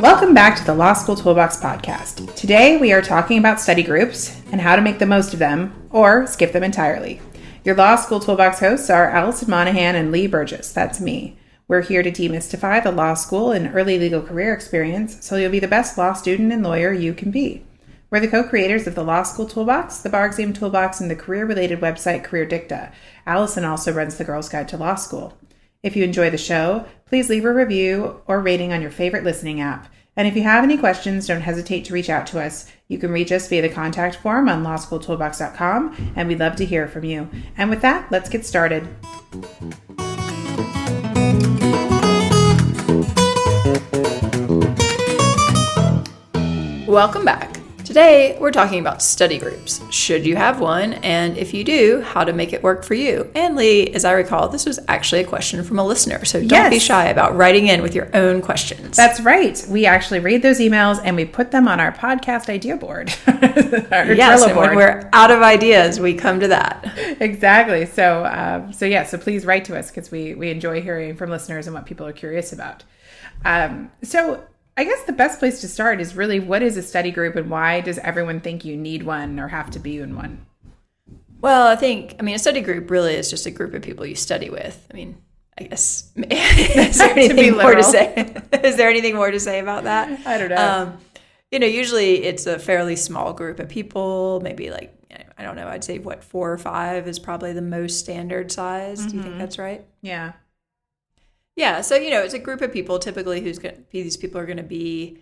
Welcome back to the Law School Toolbox podcast. Today we are talking about study groups and how to make the most of them or skip them entirely. Your Law School Toolbox hosts are Allison Monahan and Lee Burgess. That's me. We're here to demystify the law school and early legal career experience so you'll be the best law student and lawyer you can be. We're the co-creators of the Law School Toolbox, the Bar Exam Toolbox, and the career-related website Career Dicta. Allison also runs the Girls Guide to Law School. If you enjoy the show, please leave a review or rating on your favorite listening app. And if you have any questions, don't hesitate to reach out to us. You can reach us via the contact form on lawschooltoolbox.com, and we'd love to hear from you. And with that, let's get started. Welcome back. Today, we're talking about study groups. Should you have one? And if you do, how to make it work for you. And Lee, as I recall, this was actually a question from a listener. So don't be shy about writing in with your own questions. That's right. We actually read those emails and we put them on our podcast idea board. Yes, and when we're out of ideas, we come to that. Exactly. So please write to us because we enjoy hearing from listeners and what people are curious about. So I guess the best place to start is really, what is a study group and why does everyone think you need one or have to be in one? Well, a study group really is just a group of people you study with. I guess, is there anything more to say? Is there anything more to say about that? I don't know. Usually it's a fairly small group of people, maybe I'd say 4 or 5 is probably the most standard size. Mm-hmm. Do you think that's right? Yeah. Yeah, so, it's a group of people typically these people are going to be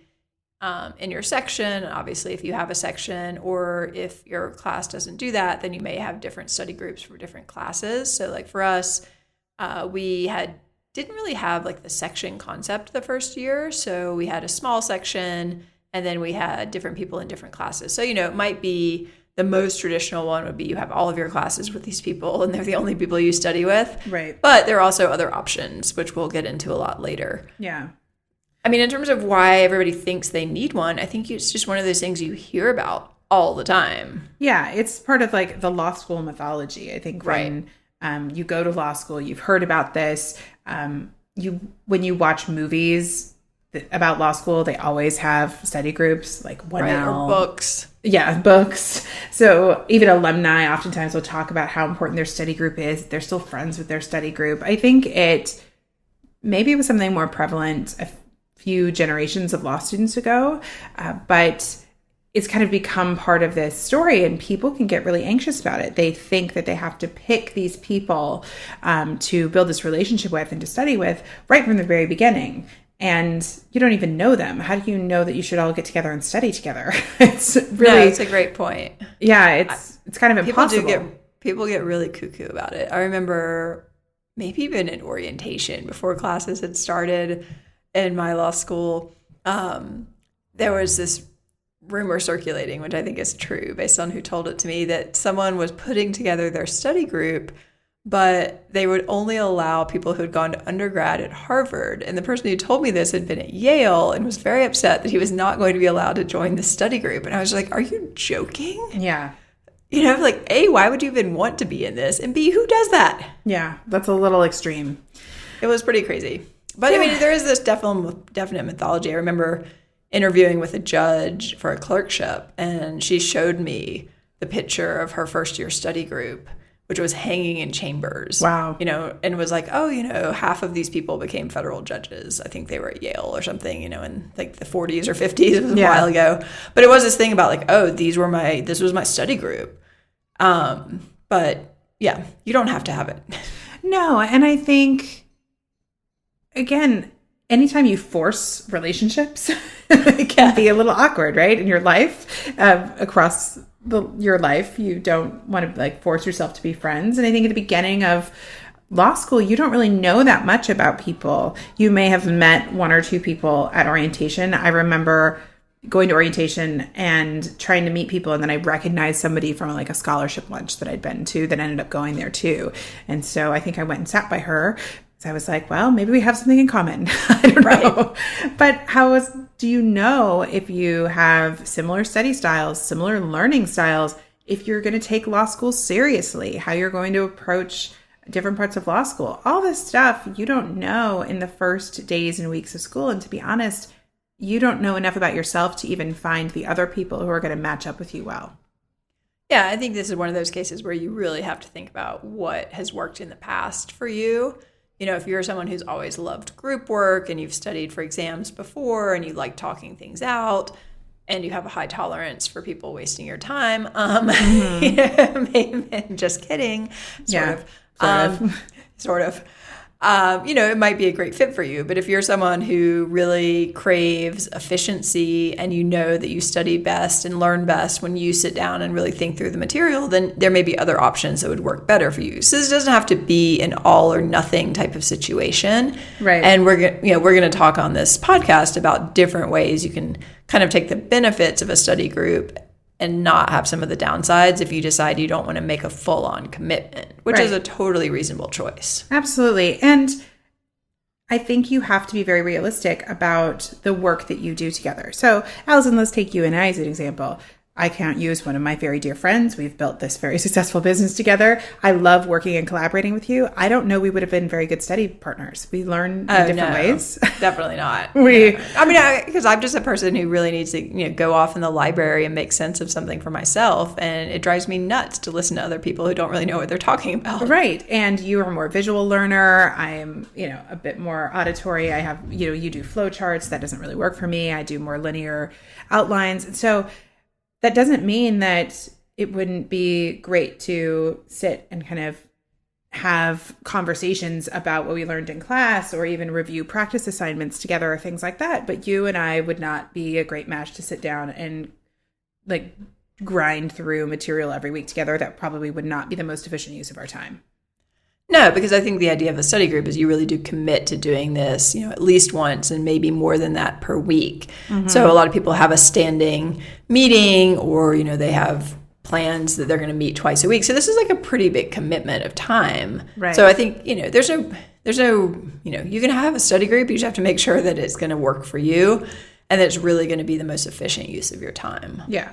in your section. Obviously, if you have a section, or if your class doesn't do that, then you may have different study groups for different classes. So like for us, we didn't really have like the section concept the first year. So we had a small section and then we had different people in different classes. So, it might be the most traditional one would be you have all of your classes with these people and they're the only people you study with. Right. But there are also other options, which we'll get into a lot later. Yeah. In terms of why everybody thinks they need one, I think it's just one of those things you hear about all the time. Yeah. It's part of like the law school mythology. I think when you go to law school, you've heard about this. When you watch movies about law school, they always have study groups like or books. Yeah, books. So even alumni oftentimes will talk about how important their study group is. They're still friends with their study group. I think maybe it was something more prevalent a few generations of law students ago, but it's kind of become part of this story and people can get really anxious about it. They think that they have to pick these people to build this relationship with and to study with right from the very beginning. And you don't even know them. How do you know that you should all get together and study together? It's a great point. Yeah, it's kind of impossible. People get really cuckoo about it. I remember maybe even in orientation before classes had started in my law school, there was this rumor circulating, which I think is true based on who told it to me, that someone was putting together their study group, but they would only allow people who had gone to undergrad at Harvard. And the person who told me this had been at Yale and was very upset that he was not going to be allowed to join the study group. And I was like, are you joking? Yeah. Like, A, why would you even want to be in this? And B, who does that? Yeah, that's a little extreme. It was pretty crazy. But there is this definite mythology. I remember interviewing with a judge for a clerkship, and she showed me the picture of her first year study group, which was hanging in chambers. Wow. And was like, half of these people became federal judges. I think they were at Yale or something, in like the 40s or 50s. It was a while ago. But it was this thing about like, this was my study group. But yeah, you don't have to have it. No. And I think, again, anytime you force relationships, it can be a little awkward, right? In your life, across your life, you don't want to like force yourself to be friends. And I think at the beginning of law school, you don't really know that much about people. You may have met 1 or 2 people at orientation. I remember going to orientation and trying to meet people, and then I recognized somebody from like a scholarship lunch that I'd been to that ended up going there too. And so I think I went and sat by her. So I was like, well, maybe we have something in common. I don't know. But do you know if you have similar study styles, similar learning styles, if you're going to take law school seriously, how you're going to approach different parts of law school. All this stuff you don't know in the first days and weeks of school. And to be honest, you don't know enough about yourself to even find the other people who are going to match up with you well. Yeah, I think this is one of those cases where you really have to think about what has worked in the past for you. You know, if you're someone who's always loved group work and you've studied for exams before and you like talking things out and you have a high tolerance for people wasting your time, maybe, just kidding, sort of. It might be a great fit for you. But if you're someone who really craves efficiency and you know that you study best and learn best when you sit down and really think through the material, then there may be other options that would work better for you. So this doesn't have to be an all or nothing type of situation. Right. And we're going to talk on this podcast about different ways you can kind of take the benefits of a study group and not have some of the downsides if you decide you don't want to make a full-on commitment, which is a totally reasonable choice. Absolutely. And I think you have to be very realistic about the work that you do together. So, Allison, let's take you and I as an example. I count you as one of my very dear friends. We've built this very successful business together. I love working and collaborating with you. I don't know we would have been very good study partners. We learn in different ways. Definitely not. Because I'm just a person who really needs to go off in the library and make sense of something for myself. And it drives me nuts to listen to other people who don't really know what they're talking about. Right. And you are a more visual learner. I'm, a bit more auditory. I have, you do flow charts. That doesn't really work for me. I do more linear outlines. And so that doesn't mean that it wouldn't be great to sit and kind of have conversations about what we learned in class or even review practice assignments together or things like that. But you and I would not be a great match to sit down and grind through material every week together. That probably would not be the most efficient use of our time. No, because I think the idea of a study group is you really do commit to doing this, at least once and maybe more than that per week. Mm-hmm. So a lot of people have a standing meeting or, they have plans that they're going to meet twice a week. So this is like a pretty big commitment of time. Right. So I think, there's no, you can have a study group. You just have to make sure that it's going to work for you and that it's really going to be the most efficient use of your time. Yeah.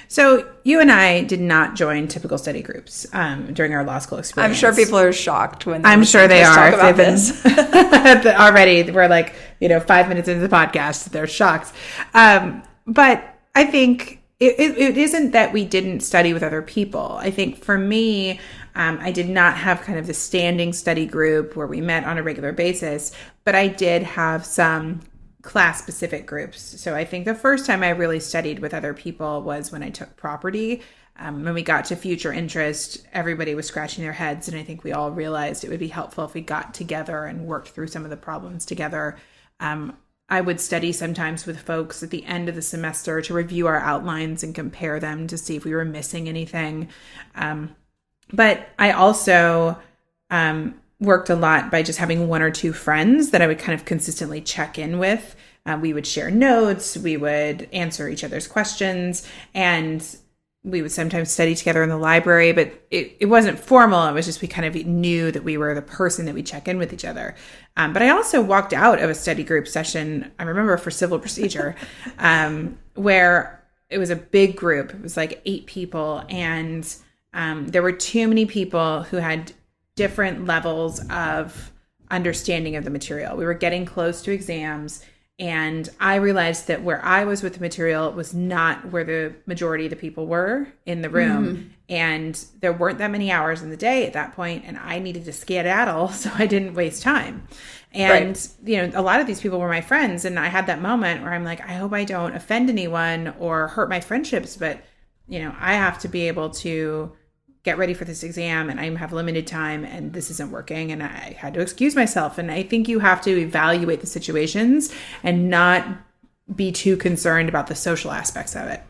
So you and I did not join typical study groups during our law school experience. I'm sure people are shocked when I'm sure they are. Talk about this. Already, we're 5 minutes into the podcast, they're shocked. But I think it isn't that we didn't study with other people. I think for me, I did not have kind of the standing study group where we met on a regular basis, but I did have some class-specific groups. So I think the first time I really studied with other people was when I took property. When we got to future interest, everybody was scratching their heads, and I think we all realized it would be helpful if we got together and worked through some of the problems together. I would study sometimes with folks at the end of the semester to review our outlines and compare them to see if we were missing anything. But I also worked a lot by just having one or two friends that I would kind of consistently check in with. We would share notes, we would answer each other's questions, and we would sometimes study together in the library, but it wasn't formal. It was just we kind of knew that we were the person that we check in with each other. But I also walked out of a study group session, I remember for civil procedure, where it was a big group. It was 8 people, and there were too many people who had different levels of understanding of the material. We were getting close to exams, and I realized that where I was with the material was not where the majority of the people were in the room. Mm-hmm. And there weren't that many hours in the day at that point, and I needed to skedaddle so I didn't waste time. And, a lot of these people were my friends, and I had that moment where I'm like, I hope I don't offend anyone or hurt my friendships, but, I have to be able to get ready for this exam, and I have limited time, and this isn't working, and I had to excuse myself. And I think you have to evaluate the situations and not be too concerned about the social aspects of it.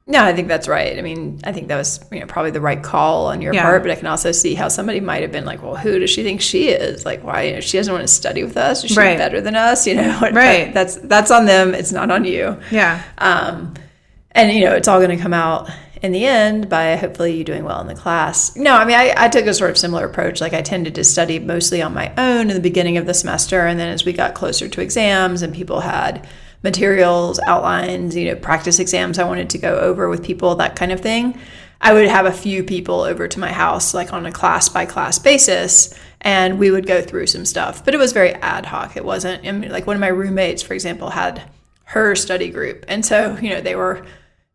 No, I think that's right. I mean, I think that was probably the right call on your part, but I can also see how somebody might have been like, well, who does she think she is? Why she doesn't want to study with us? Is she better than us? Right. That's on them. It's not on you. Yeah. And it's all going to come out in the end by hopefully you doing well in the class. No, I mean, I took a sort of similar approach. I tended to study mostly on my own in the beginning of the semester. And then as we got closer to exams and people had materials, outlines, practice exams I wanted to go over with people, that kind of thing, I would have a few people over to my house, like on a class by class basis, and we would go through some stuff. But it was very ad hoc. It wasn't, I mean, like one of my roommates, for example, had her study group. And so, they were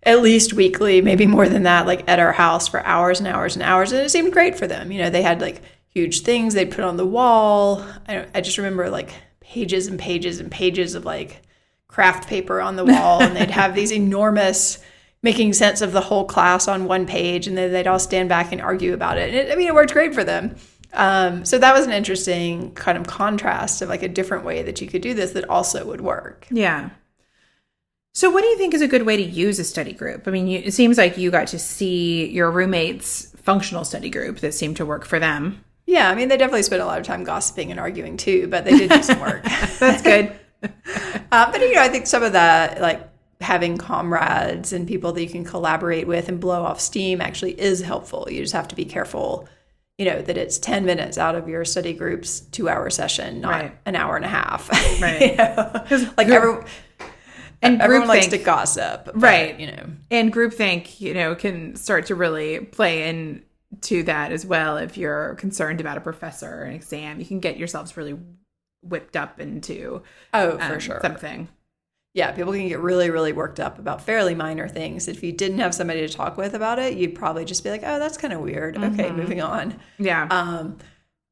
at least weekly, maybe more than that, like at our house for hours and hours and hours. And it seemed great for them. They had like huge things they'd put on the wall. I just remember like pages and pages and pages of like craft paper on the wall. And they'd have these enormous making sense of the whole class on one page. And then they'd all stand back and argue about it. And it worked great for them. So that was an interesting kind of contrast of like a different way that you could do this that also would work. Yeah. So what do you think is a good way to use a study group? I mean, it seems like you got to see your roommate's functional study group that seemed to work for them. Yeah, I mean, they definitely spent a lot of time gossiping and arguing too, but they did do some work. That's good. But, I think some of that, like having comrades and people that you can collaborate with and blow off steam actually is helpful. You just have to be careful, that it's 10 minutes out of your study group's 2-hour session, not an hour and a half. Right. Like everyone likes to gossip. But, right. And groupthink, can start to really play into that as well. If you're concerned about a professor or an exam, you can get yourselves really whipped up into for sure. something. Yeah, people can get really, really worked up about fairly minor things. If you didn't have somebody to talk with about it, you'd probably just be like, oh, that's kind of weird. Mm-hmm. Okay, moving on. Yeah.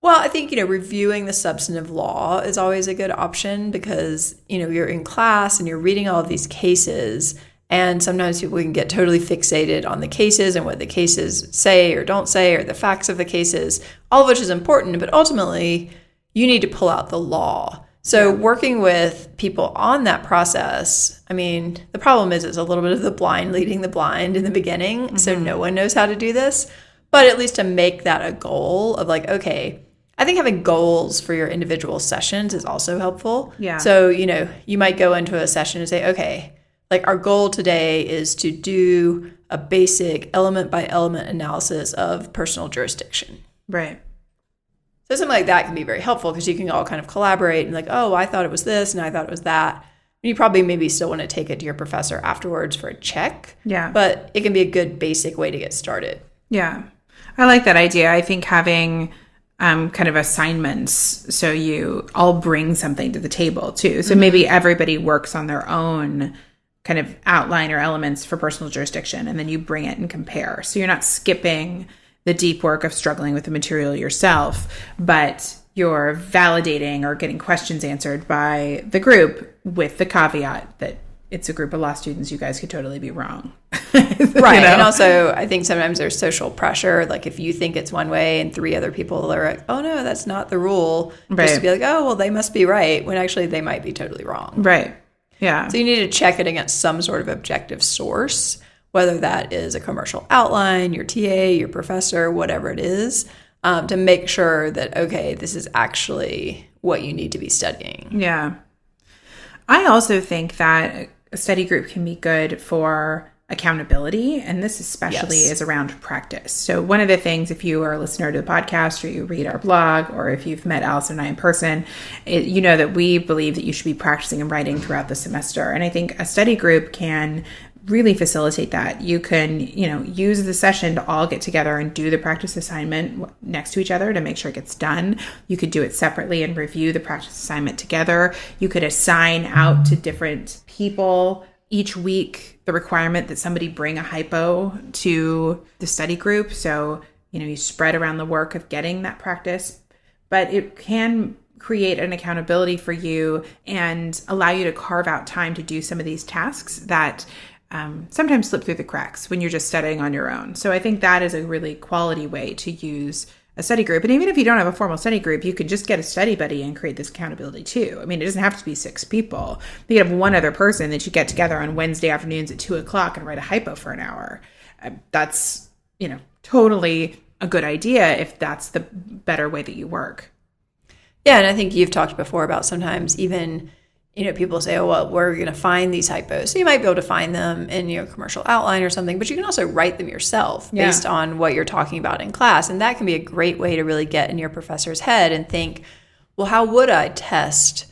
Well, I think, reviewing the substantive law is always a good option because, you're in class and you're reading all of these cases. And sometimes people can get totally fixated on the cases and what the cases say or don't say or the facts of the cases, all of which is important. But ultimately, you need to pull out the law. So working with people on that process, I mean, the problem is it's a little bit of the blind leading the blind in the beginning. Mm-hmm. So no one knows how to do this. But at least to make that a goal of like, okay, I think having goals for your individual sessions is also helpful. Yeah. So, you might go into a session and say, okay, like our goal today is to do a basic element by element analysis of personal jurisdiction. Right. So something like that can be very helpful because you can all kind of collaborate and like, oh, I thought it was this and I thought it was that. And you probably maybe still want to take it to your professor afterwards for a check. Yeah. But it can be a good basic way to get started. Yeah. I like that idea. I think having kind of assignments so you all bring something to the table too. So maybe everybody works on their own kind of outline or elements for personal jurisdiction and then you bring it and compare. So you're not skipping the deep work of struggling with the material yourself, but you're validating or getting questions answered by the group with the caveat that it's a group of law students. You guys could totally be wrong. Right. And also, I think sometimes there's social pressure. Like if you think it's one way and 3 other people are like, oh, no, that's not the rule. Right. Just to be like, oh, well, they must be right, when actually they might be totally wrong. Right. Yeah. So you need to check it against some sort of objective source, whether that is a commercial outline, your TA, your professor, whatever it is, to make sure that, okay, this is actually what you need to be studying. Yeah. I also think that a study group can be good for accountability, and this especially is around practice. So one of the things, if you are a listener to the podcast or you read our blog or if you've met Allison and I in person, you know that we believe that you should be practicing and writing throughout the semester. And I think a study group can really facilitate that. You can, use the session to all get together and do the practice assignment next to each other to make sure it gets done. You could do it separately and review the practice assignment together. You could assign out to different people each week the requirement that somebody bring a hypo to the study group. So, you spread around the work of getting that practice, but it can create an accountability for you and allow you to carve out time to do some of these tasks that sometimes slip through the cracks when you're just studying on your own. So I think that is a really quality way to use a study group. And even if you don't have a formal study group, you could just get a study buddy and create this accountability too. I mean, it doesn't have to be 6 people. You could have one other person that you get together on Wednesday afternoons at 2:00 and write a hypo for an hour. That's, totally a good idea if that's the better way that you work. Yeah, and I think you've talked before about sometimes even, people say, oh, well, we're going to find these hypos. So you might be able to find them in your commercial outline or something, but you can also write them yourself based on what you're talking about in class. And that can be a great way to really get in your professor's head and think, well, how would I test,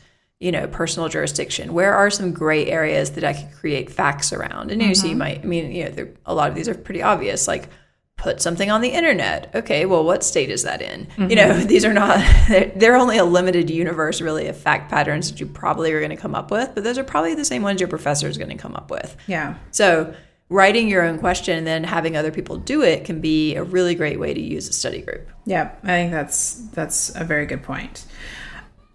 personal jurisdiction? Where are some gray areas that I could create facts around? And, so you might, a lot of these are pretty obvious, like, put something on the internet. Okay, well, what state is that in? These are not, they're only a limited universe really of fact patterns that you probably are going to come up with, but those are probably the same ones your professor is going to come up with. Yeah. So writing your own question and then having other people do it can be a really great way to use a study group. Yeah, I think that's a very good point.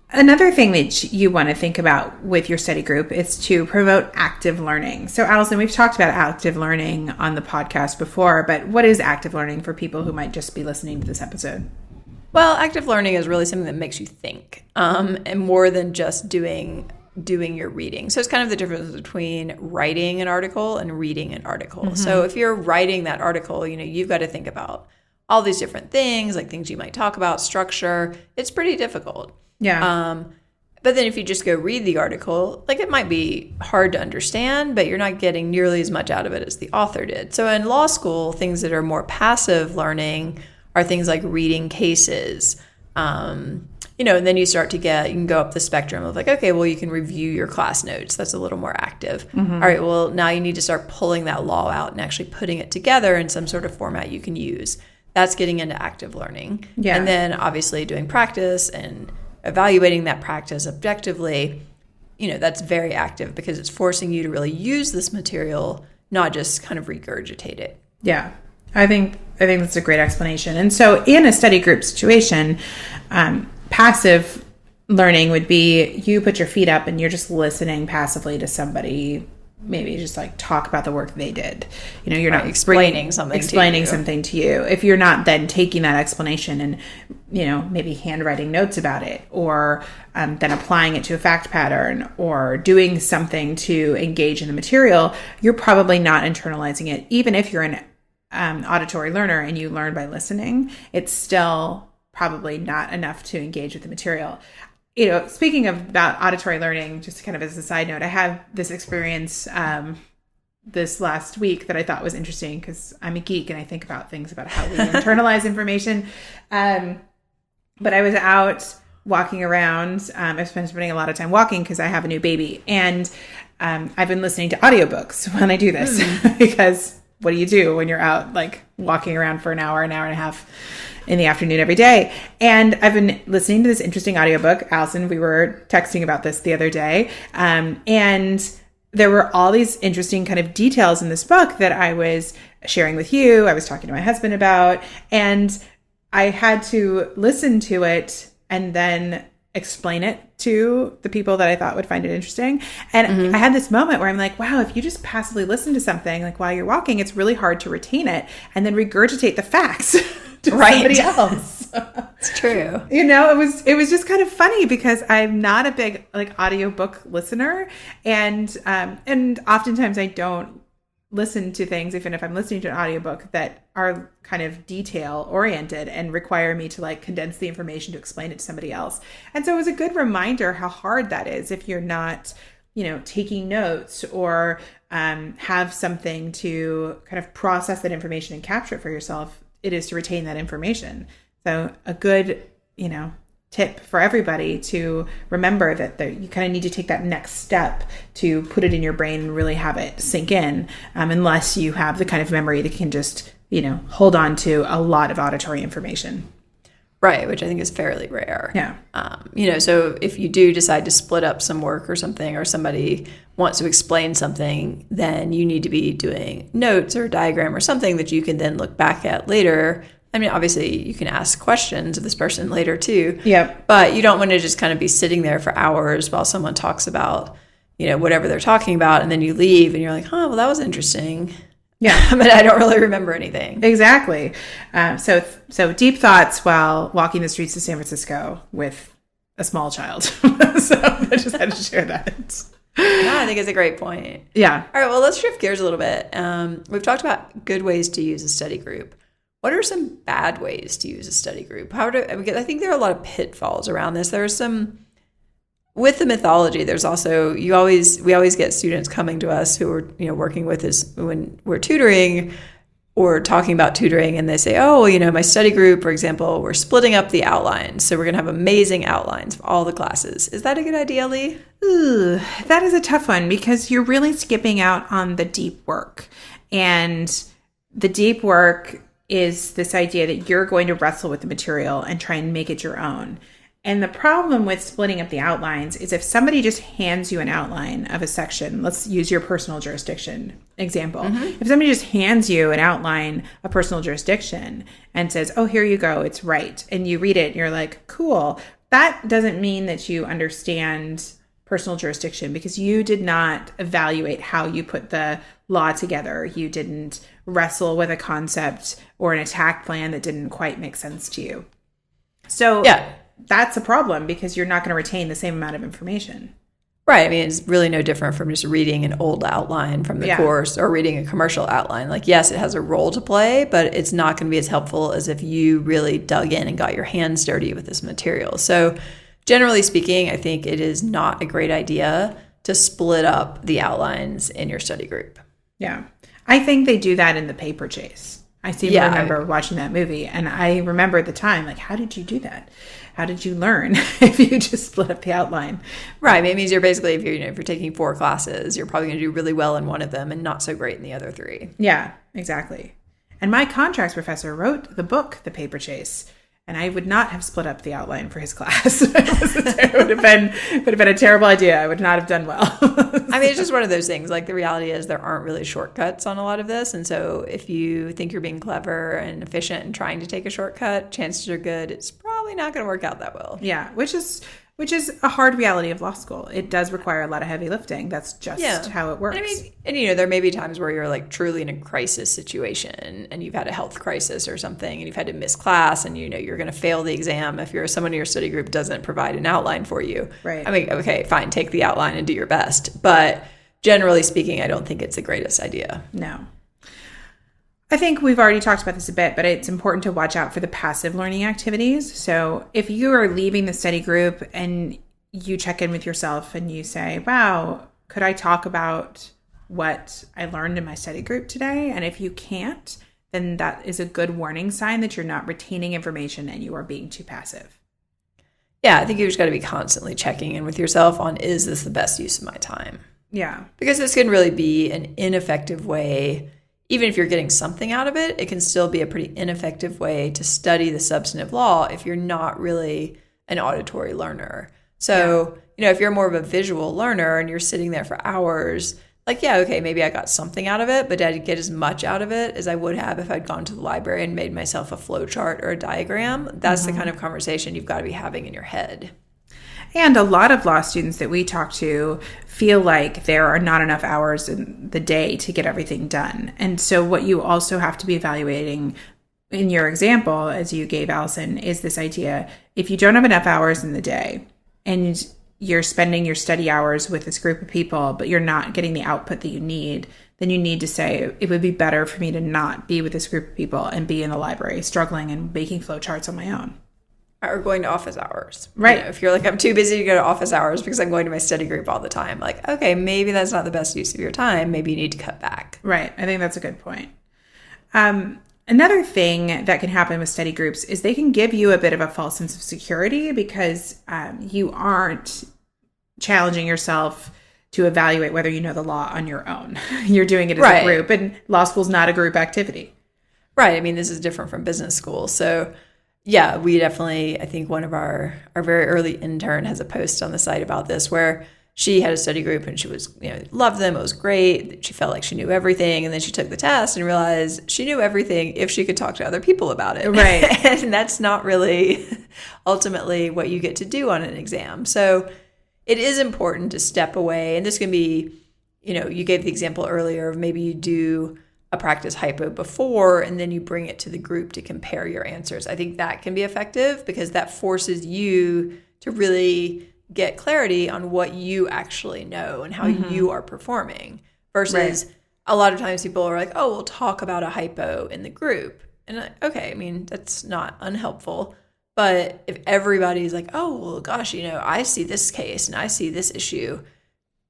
Another thing that you want to think about with your study group is to promote active learning. So, Allison, we've talked about active learning on the podcast before, but what is active learning for people who might just be listening to this episode? Well, active learning is really something that makes you think, and more than just doing your reading. So it's kind of the difference between writing an article and reading an article. Mm-hmm. So if you're writing that article, you've got to think about all these different things, like things you might talk about, structure. It's pretty difficult. Yeah. But then if you just go read the article, like it might be hard to understand, but you're not getting nearly as much out of it as the author did. So in law school, things that are more passive learning are things like reading cases. And then you can go up the spectrum of like, okay, well, you can review your class notes. That's a little more active. Mm-hmm. All right, well, now you need to start pulling that law out and actually putting it together in some sort of format you can use. That's getting into active learning. Yeah. And then obviously doing practice and evaluating that practice objectively, that's very active because it's forcing you to really use this material, not just kind of regurgitate it. Yeah, I think that's a great explanation. And so in a study group situation, passive learning would be you put your feet up and you're just listening passively to somebody, maybe just like talk about the work they did. You're not explaining something to you. If you're not then taking that explanation and, maybe handwriting notes about it, or then applying it to a fact pattern, or doing something to engage in the material, you're probably not internalizing it. Even if you're an auditory learner and you learn by listening, it's still probably not enough to engage with the material. Speaking about auditory learning, just kind of as a side note, I had this experience this last week that I thought was interesting because I'm a geek and I think about things about how we internalize information. But I was out walking around. I've been spending a lot of time walking because I have a new baby. And I've been listening to audiobooks when I do this because what do you do when you're out like walking around for an hour and a half in the afternoon every day? And I've been listening to this interesting audiobook. Allison, we were texting about this the other day. And there were all these interesting kind of details in this book that I was sharing with you. I was talking to my husband about, and I had to listen to it and then explain it to the people that I thought would find it interesting. And I had this moment where I'm like, wow, if you just passively listen to something like while you're walking, it's really hard to retain it and then regurgitate the facts to somebody else. It's true. It was just kind of funny because I'm not a big like audiobook listener, and oftentimes I don't listen to things, even if I'm listening to an audiobook, that are kind of detail oriented and require me to like condense the information to explain it to somebody else. And so it was a good reminder how hard that is if you're not, taking notes or have something to kind of process that information and capture it for yourself. It is to retain that information. So a good, tip for everybody to remember that you kind of need to take that next step to put it in your brain and really have it sink in, unless you have the kind of memory that can just, hold on to a lot of auditory information. Right, which I think is fairly rare. Yeah. So if you do decide to split up some work or something, or somebody wants to explain something, then you need to be doing notes or a diagram or something that you can then look back at later. I mean, obviously, you can ask questions of this person later, too. Yep. But you don't want to just kind of be sitting there for hours while someone talks about, whatever they're talking about, and then you leave and you're like, oh, well, that was interesting. Yeah. But I don't really remember anything. Exactly. So deep thoughts while walking the streets of San Francisco with a small child. So I just had to share that. Yeah, I think it's a great point. Yeah. All right, well, let's shift gears a little bit. We've talked about good ways to use a study group. What are some bad ways to use a study group? I think there are a lot of pitfalls around this. There's some, with the mythology, there's also, we always get students coming to us who are, working with us when we're tutoring or talking about tutoring, and they say, oh, my study group, for example, we're splitting up the outlines. So we're going to have amazing outlines of all the classes. Is that a good idea, Lee? Ooh, that is a tough one because you're really skipping out on the deep work. And the deep work is this idea that you're going to wrestle with the material and try and make it your own. And the problem with splitting up the outlines is if somebody just hands you an outline of a section, let's use your personal jurisdiction example. If somebody just hands you an outline of personal jurisdiction and says, oh, here you go, it's right. And you read it and you're like, cool. That doesn't mean that you understand personal jurisdiction because you did not evaluate how you put the law together. You didn't wrestle with a concept or an attack plan that didn't quite make sense to you. So that's a problem because you're not going to retain the same amount of information. Right. I mean, it's really no different from just reading an old outline from the course or reading a commercial outline. Like, yes, it has a role to play, but it's not going to be as helpful as if you really dug in and got your hands dirty with this material. So generally speaking, I think it is not a great idea to split up the outlines in your study group. Yeah. I think they do that in The Paper Chase. I seem to remember watching that movie. And I remember at the time, like, how did you do that? How did you learn if you just split up the outline? Right. It means you're basically, if you're taking 4 classes, you're probably going to do really well in one of them and not so great in the other 3. Yeah, exactly. And my contracts professor wrote the book, The Paper Chase, and I would not have split up the outline for his class. It would have been a terrible idea. I would not have done well. I mean, it's just one of those things. Like, the reality is there aren't really shortcuts on a lot of this. And so if you think you're being clever and efficient and trying to take a shortcut, chances are good it's probably not going to work out that well. Yeah, which is a hard reality of law school. It does require a lot of heavy lifting. That's just how it works. And I mean, and there may be times where you're like truly in a crisis situation and you've had a health crisis or something and you've had to miss class and you're going to fail the exam if someone in your study group doesn't provide an outline for you. Right. I mean, okay, fine, take the outline and do your best. But generally speaking, I don't think it's the greatest idea. No. I think we've already talked about this a bit, but it's important to watch out for the passive learning activities. So if you are leaving the study group and you check in with yourself and you say, wow, could I talk about what I learned in my study group today? And if you can't, then that is a good warning sign that you're not retaining information and you are being too passive. Yeah, I think you've just got to be constantly checking in with yourself on, is this the best use of my time? Yeah. Because this can really be an ineffective way. Even if you're getting something out of it, it can still be a pretty ineffective way to study the substantive law if you're not really an auditory learner. So, if you're more of a visual learner and you're sitting there for hours, like, maybe I got something out of it, but did I get as much out of it as I would have if I'd gone to the library and made myself a flow chart or a diagram? That's the kind of conversation you've got to be having in your head. And a lot of law students that we talk to feel like there are not enough hours in the day to get everything done. And so what you also have to be evaluating in your example, as you gave, Allison, is this idea, if you don't have enough hours in the day and you're spending your study hours with this group of people, but you're not getting the output that you need, then you need to say, it would be better for me to not be with this group of people and be in the library struggling and making flowcharts on my own. Or going to office hours. Right. If you're like, I'm too busy to go to office hours because I'm going to my study group all the time. Like, okay, maybe that's not the best use of your time. Maybe you need to cut back. Right. I think that's a good point. Another thing that can happen with study groups is they can give you a bit of a false sense of security because you aren't challenging yourself to evaluate whether you know the law on your own. You're doing it as a group, and law school is not a group activity. Right. I mean, this is different from business school. So yeah, we definitely, I think one of our very early intern has a post on the site about this where she had a study group and she was, loved them. It was great. She felt like she knew everything. And then she took the test and realized she knew everything if she could talk to other people about it. Right. And that's not really ultimately what you get to do on an exam. So it is important to step away. And this can be, you gave the example earlier of maybe you do a practice hypo before and then you bring it to the group to compare your answers. I think that can be effective because that forces you to really get clarity on what you actually know and how you are performing versus a lot of times people are like, oh, we'll talk about a hypo in the group. And okay, I mean, that's not unhelpful. But if everybody's like, oh, well, gosh, I see this case and I see this issue.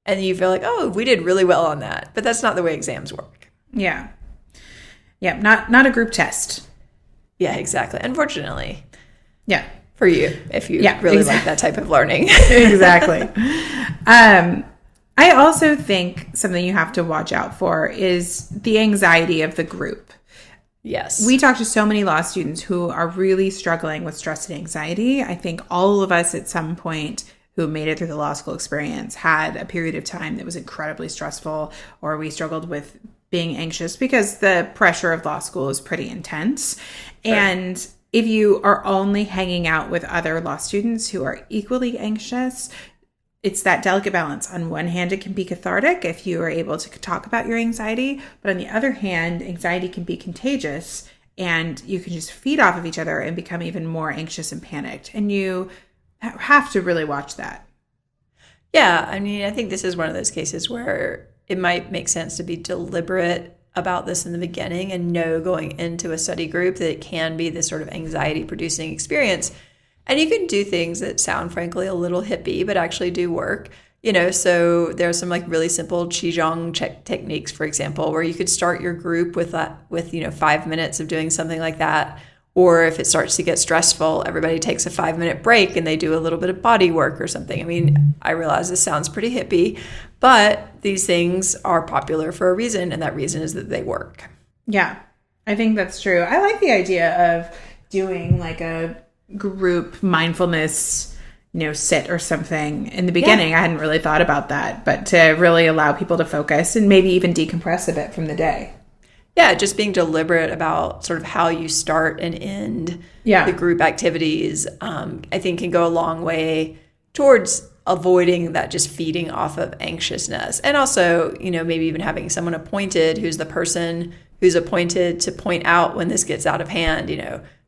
And you feel like, oh, we did really well on that. But that's not the way exams work. Yeah. Yeah, not a group test. Yeah, exactly. Unfortunately. Yeah. For you, if you really like that type of learning. Exactly. I also think something you have to watch out for is the anxiety of the group. Yes. We talk to so many law students who are really struggling with stress and anxiety. I think all of us at some point who made it through the law school experience had a period of time that was incredibly stressful, or we struggled with being anxious because the pressure of law school is pretty intense. Right. And if you are only hanging out with other law students who are equally anxious, it's that delicate balance. On one hand, it can be cathartic if you are able to talk about your anxiety. But on the other hand, anxiety can be contagious and you can just feed off of each other and become even more anxious and panicked. And you have to really watch that. Yeah. I mean, I think this is one of those cases where it might make sense to be deliberate about this in the beginning and know going into a study group that it can be this sort of anxiety producing experience. And you can do things that sound, frankly, a little hippie, but actually do work. So there's some like really simple Qigong techniques, for example, where you could start your group with 5 minutes of doing something like that. Or if it starts to get stressful, everybody takes a 5-minute break and they do a little bit of body work or something. I mean, I realize this sounds pretty hippie, but these things are popular for a reason, and that reason is that they work. Yeah, I think that's true. I like the idea of doing like a group mindfulness, sit or something in the beginning. Yeah. I hadn't really thought about that, but to really allow people to focus and maybe even decompress a bit from the day. Yeah, just being deliberate about sort of how you start and end the group activities, I think can go a long way towards avoiding that just feeding off of anxiousness. And also, maybe even having someone appointed who's the person who's appointed to point out when this gets out of hand,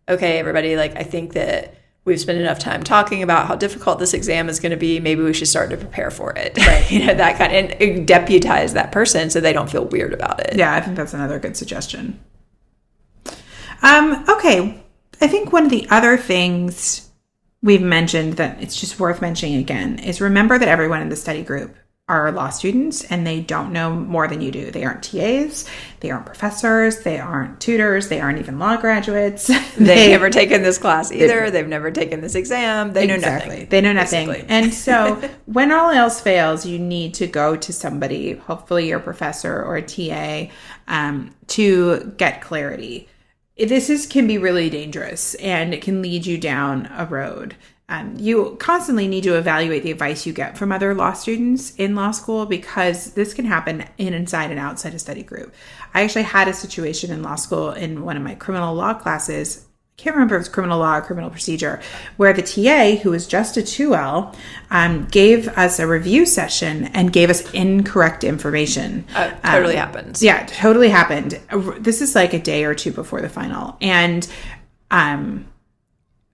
okay, everybody, like, I think that we've spent enough time talking about how difficult this exam is going to be. Maybe we should start to prepare for it. Right. That kind of, and deputize that person so they don't feel weird about it. Yeah, I think that's another good suggestion. Okay. I think one of the other things we've mentioned that it's just worth mentioning again is remember that everyone in the study group are law students and they don't know more than you do. They aren't TAs, they aren't professors, they aren't tutors, they aren't even law graduates. They've never taken this class either. They've never taken this exam. They know nothing. They know nothing. Basically. And so when all else fails, you need to go to somebody, hopefully your professor or a TA, to get clarity. This can be really dangerous and it can lead you down a road. You constantly need to evaluate the advice you get from other law students in law school because this can happen inside and outside a study group. I actually had a situation in law school in one of my criminal law classes. I can't remember if it was criminal law or criminal procedure, where the TA, who was just a 2L, gave us a review session and gave us incorrect information. Totally happens. Yeah, totally happened. This is like a day or two before the final. And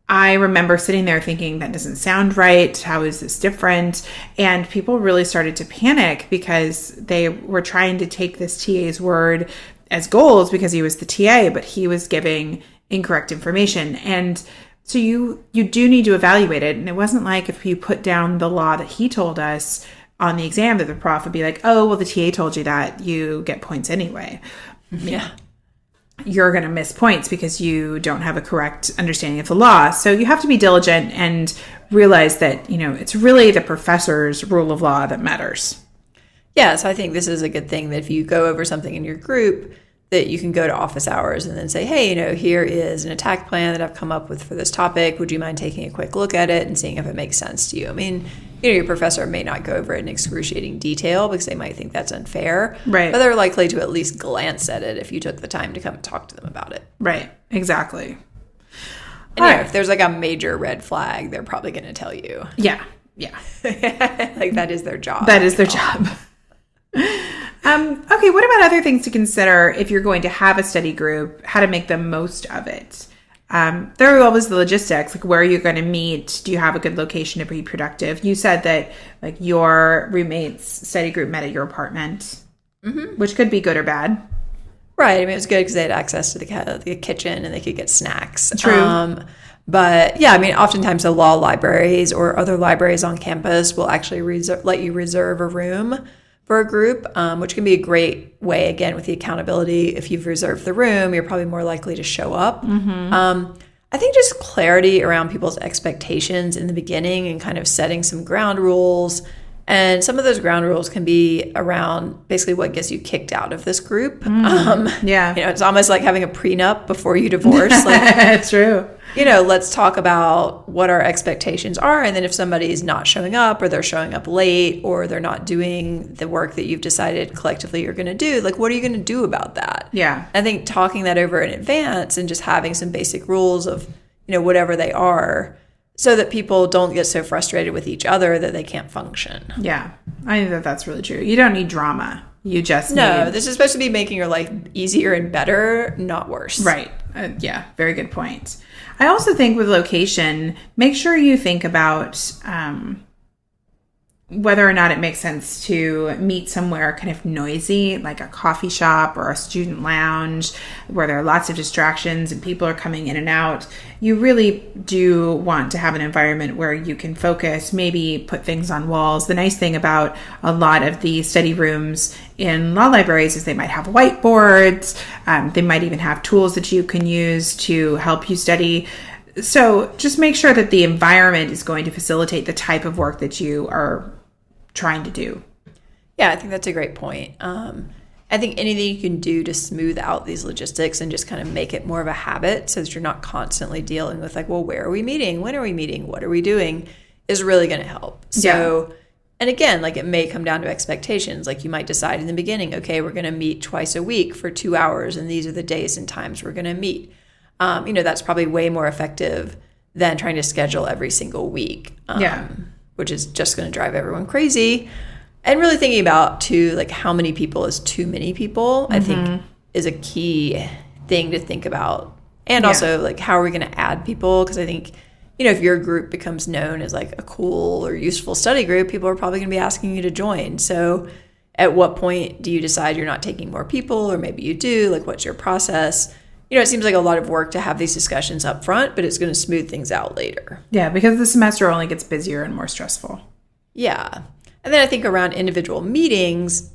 I remember sitting there thinking, that doesn't sound right. How is this different? And people really started to panic because they were trying to take this TA's word as gold because he was the TA, but he was giving incorrect information. And so you do need to evaluate it. And it wasn't like if you put down the law that he told us on the exam that the prof would be like, oh, well, the TA told you that, you get points anyway. Yeah. You're going to miss points because you don't have a correct understanding of the law. So you have to be diligent and realize that, it's really the professor's rule of law that matters. Yeah, so I think this is a good thing that if you go over something in your group, that you can go to office hours and then say, hey, here is an attack plan that I've come up with for this topic. Would you mind taking a quick look at it and seeing if it makes sense to you? I mean, your professor may not go over it in excruciating detail because they might think that's unfair. Right. But they're likely to at least glance at it if you took the time to come and talk to them about it. Right. Exactly. And if there's like a major red flag, they're probably going to tell you. Yeah. Yeah. Like that is their job. That is their job. Okay, what about other things to consider if you're going to have a study group, how to make the most of it? There are always the logistics, like where are you going to meet? Do you have a good location to be productive? You said that like your roommate's study group met at your apartment, which could be good or bad. Right. I mean, it was good because they had access to the kitchen and they could get snacks. True. But yeah, I mean, oftentimes the law libraries or other libraries on campus will actually let you reserve a room for a group, which can be a great way, again, with the accountability. If you've reserved the room, you're probably more likely to show up. I think just clarity around people's expectations in the beginning and kind of setting some ground rules And some of those ground rules can be around basically what gets you kicked out of this group. Yeah. It's almost like having a prenup before you divorce. Like, True. Let's talk about what our expectations are. And then if somebody is not showing up, or they're showing up late, or they're not doing the work that you've decided collectively you're going to do, like, what are you going to do about that? Yeah. I think talking that over in advance and just having some basic rules of, whatever they are, so that people don't get so frustrated with each other that they can't function. Yeah. I think that that's really true. You don't need drama. You just need... this is supposed to be making your life easier and better, not worse. Right. Yeah. Very good point. I also think with location, make sure you think about whether or not it makes sense to meet somewhere kind of noisy, like a coffee shop or a student lounge, where there are lots of distractions and people are coming in and out. You really do want to have an environment where you can focus, maybe put things on walls. The nice thing about a lot of the study rooms in law libraries is they might have whiteboards. They might even have tools that you can use to help you study. So just make sure that the environment is going to facilitate the type of work that you are trying to do. Yeah, I think that's a great point. I think anything you can do to smooth out these logistics and just kind of make it more of a habit so that you're not constantly dealing with like, well, where are we meeting? When are we meeting? What are we doing? Is really going to help. So, and again, like it may come down to expectations. Like you might decide in the beginning, okay, we're going to meet twice a week for 2 hours and these are the days and times we're going to meet. That's probably way more effective than trying to schedule every single week. Which is just going to drive everyone crazy. And really thinking about, too, like how many people is too many people, I think is a key thing to think about. And also, like, how are we going to add people? Because I think, if your group becomes known as, like, a cool or useful study group, people are probably going to be asking you to join. So at what point do you decide you're not taking more people? Or maybe you do? Like, what's your process? It seems like a lot of work to have these discussions up front, but it's going to smooth things out later. Yeah, because the semester only gets busier and more stressful. Yeah. And then I think around individual meetings,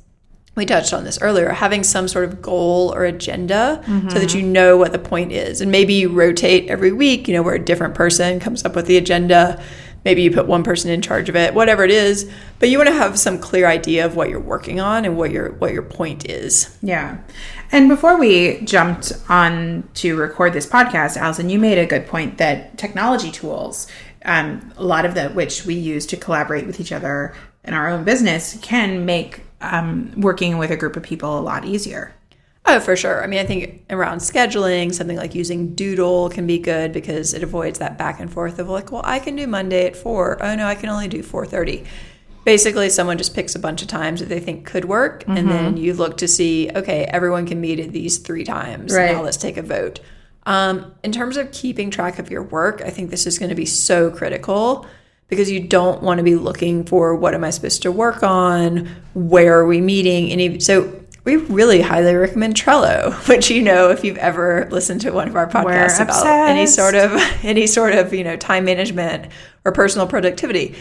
we touched on this earlier, having some sort of goal or agenda so that you know what the point is. And maybe you rotate every week, where a different person comes up with the agenda. Maybe you put one person in charge of it, whatever it is. But you want to have some clear idea of what you're working on and what your point is. Yeah. And before we jumped on to record this podcast, Allison, you made a good point that technology tools, a lot of which we use to collaborate with each other in our own business, can make working with a group of people a lot easier. Oh, for sure. I mean, I think around scheduling, something like using Doodle can be good because it avoids that back and forth of like, well, I can do Monday at 4. Oh, no, I can only do 4:30. Basically, someone just picks a bunch of times that they think could work, and then you look to see, okay, everyone can meet at these 3 times. Right. Now let's take a vote. In terms of keeping track of your work, I think this is going to be so critical because you don't want to be looking for what am I supposed to work on, where are we meeting. So we really highly recommend Trello, which if you've ever listened to one of our podcasts about any sort of time management or personal productivity.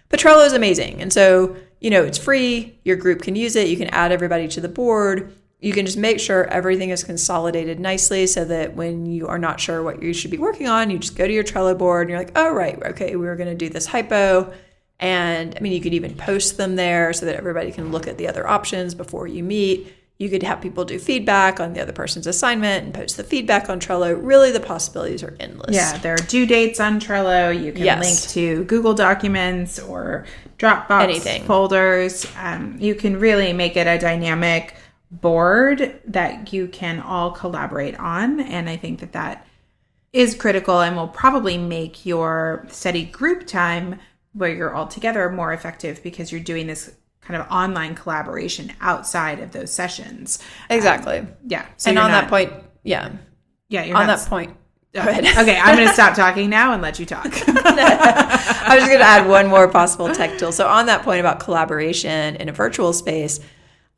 But Trello is amazing. And so, it's free. Your group can use it. You can add everybody to the board. You can just make sure everything is consolidated nicely so that when you are not sure what you should be working on, you just go to your Trello board and you're like, oh, right, okay, we're going to do this hypo. And you could even post them there so that everybody can look at the other options before you meet. You could have people do feedback on the other person's assignment and post the feedback on Trello. Really, the possibilities are endless. Yeah, there are due dates on Trello. You can link to Google Documents or Dropbox folders. You can really make it a dynamic board that you can all collaborate on. And I think that is critical and will probably make your study group time where you're all together more effective because you're doing this kind of online collaboration outside of those sessions. Exactly. So and on that point, you're on that point. Go ahead. Okay, I'm going to stop talking now and let you talk. I was going to add one more possible tech tool. So on that point about collaboration in a virtual space,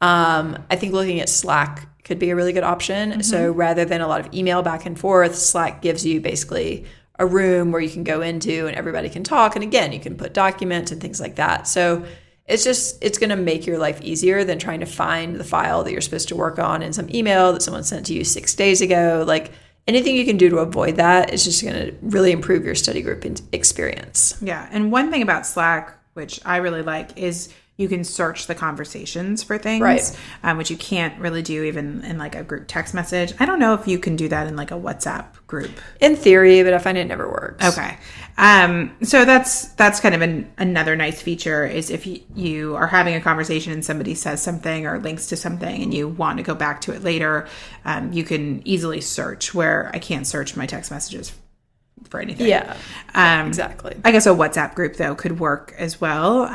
I think looking at Slack could be a really good option. So rather than a lot of email back and forth, Slack gives you basically a room where you can go into and everybody can talk. And again, you can put documents and things like that. So it's going to make your life easier than trying to find the file that you're supposed to work on in some email that someone sent to you 6 days ago. Like anything you can do to avoid that is just going to really improve your study group experience. Yeah. And one thing about Slack which I really like, is you can search the conversations for things, right. Which you can't really do even in like a group text message. I don't know if you can do that in like a WhatsApp group. In theory, but I find it never works. Okay. So that's kind of another nice feature is if you are having a conversation and somebody says something or links to something and you want to go back to it later, you can easily search, where I can't search my text messages for anything. Yeah, exactly. I guess a WhatsApp group, though, could work as well,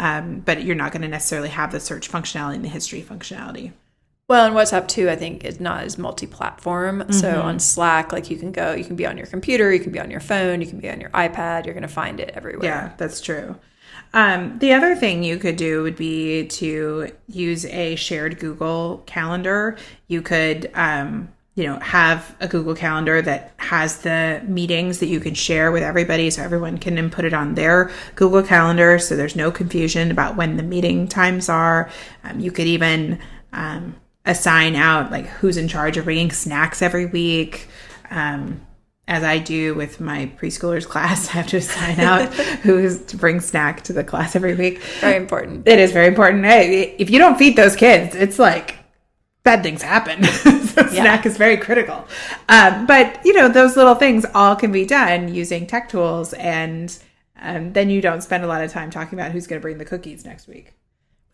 but you're not going to necessarily have the search functionality and the history functionality. Well, and WhatsApp, too, I think is not as multi-platform. Mm-hmm. So on Slack, like you can be on your computer, you can be on your phone, you can be on your iPad. You're going to find it everywhere. Yeah, that's true. The other thing you could do would be to use a shared Google Calendar. You could have a Google Calendar that has the meetings that you can share with everybody, so everyone can input it on their Google Calendar, so there's no confusion about when the meeting times are. You could even assign out like who's in charge of bringing snacks every week. As I do with my preschoolers class, I have to assign out who's to bring snack to the class every week. Very important. It is very important. Hey, if you don't feed those kids, it's like bad things happen. So snack is very critical. But, those little things all can be done using tech tools. And then you don't spend a lot of time talking about who's going to bring the cookies next week.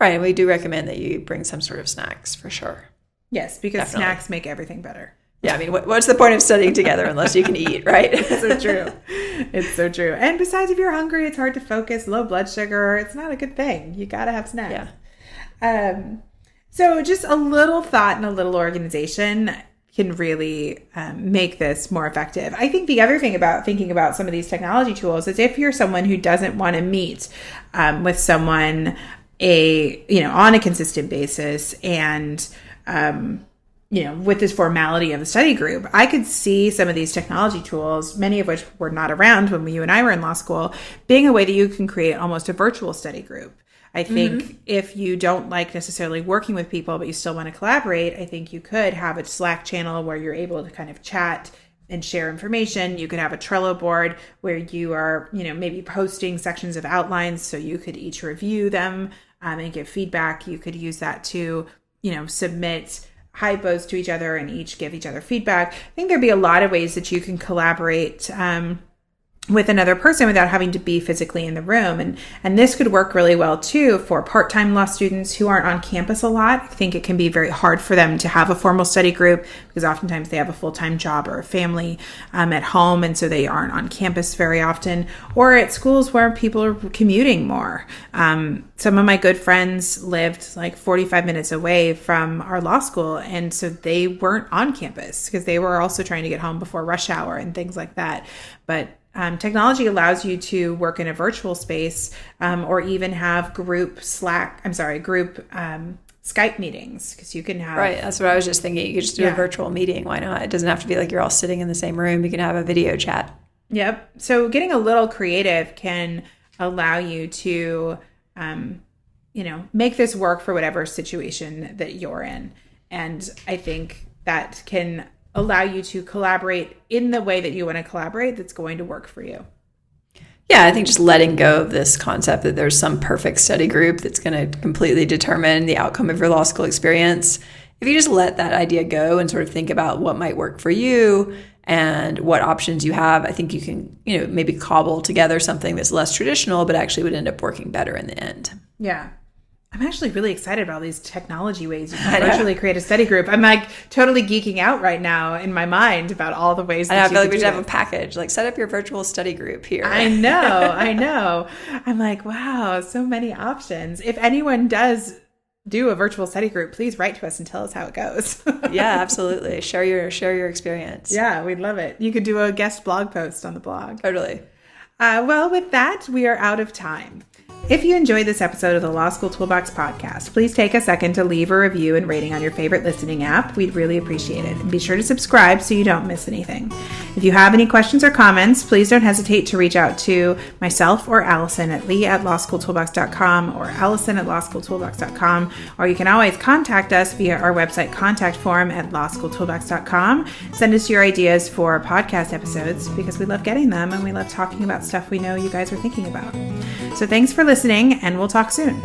Right. And we do recommend that you bring some sort of snacks for sure. Yes, because snacks make everything better. Yeah, I mean, what's the point of studying together unless you can eat, right? It's so true. It's so true. And besides, if you're hungry, it's hard to focus, low blood sugar. It's not a good thing. You got to have snacks. Yeah. So just a little thought and a little organization can really make this more effective. I think the other thing about thinking about some of these technology tools is if you're someone who doesn't want to meet with someone on a consistent basis and with this formality of a study group, I could see some of these technology tools, many of which were not around when you and I were in law school, being a way that you can create almost a virtual study group. I think if you don't like necessarily working with people, but you still want to collaborate, I think you could have a Slack channel where you're able to kind of chat and share information. You could have a Trello board where you are, maybe posting sections of outlines so you could each review them and give feedback. You could use that to, submit hypos to each other and each give each other feedback. I think there'd be a lot of ways that you can collaborate with another person without having to be physically in the room. And this could work really well too for part-time law students who aren't on campus a lot. I think it can be very hard for them to have a formal study group because oftentimes they have a full-time job or a family at home, and so they aren't on campus very often, or at schools where people are commuting more. Some of my good friends lived like 45 minutes away from our law school, and so they weren't on campus because they were also trying to get home before rush hour and things like that. But technology allows you to work in a virtual space or even have group Skype meetings, because you can have... Right, that's what I was just thinking. You could just do a virtual meeting. Why not? It doesn't have to be like you're all sitting in the same room. You can have a video chat. Yep. So getting a little creative can allow you to, make this work for whatever situation that you're in. And I think that can allow you to collaborate in the way that you want to collaborate that's going to work for you. Yeah, I think just letting go of this concept that there's some perfect study group that's going to completely determine the outcome of your law school experience. If you just let that idea go and sort of think about what might work for you and what options you have, I think you can, maybe cobble together something that's less traditional, but actually would end up working better in the end. Yeah. I'm actually really excited about all these technology ways you can virtually create a study group. I'm like totally geeking out right now in my mind about all the ways that I feel like we should have a package, like set up your virtual study group here. I know. I'm like, wow, so many options. If anyone does do a virtual study group, please write to us and tell us how it goes. Yeah, absolutely. Share your experience. Yeah, we'd love it. You could do a guest blog post on the blog. Totally. Well, with that, we are out of time. If you enjoyed this episode of the Law School Toolbox podcast, please take a second to leave a review and rating on your favorite listening app. We'd really appreciate it. And be sure to subscribe so you don't miss anything. If you have any questions or comments, please don't hesitate to reach out to myself or Allison at lee@lawschooltoolbox.com or allison@lawschooltoolbox.com, or you can always contact us via our website contact form at lawschooltoolbox.com. Send us your ideas for podcast episodes because we love getting them and we love talking about stuff we know you guys are thinking about. So thanks for listening, and we'll talk soon.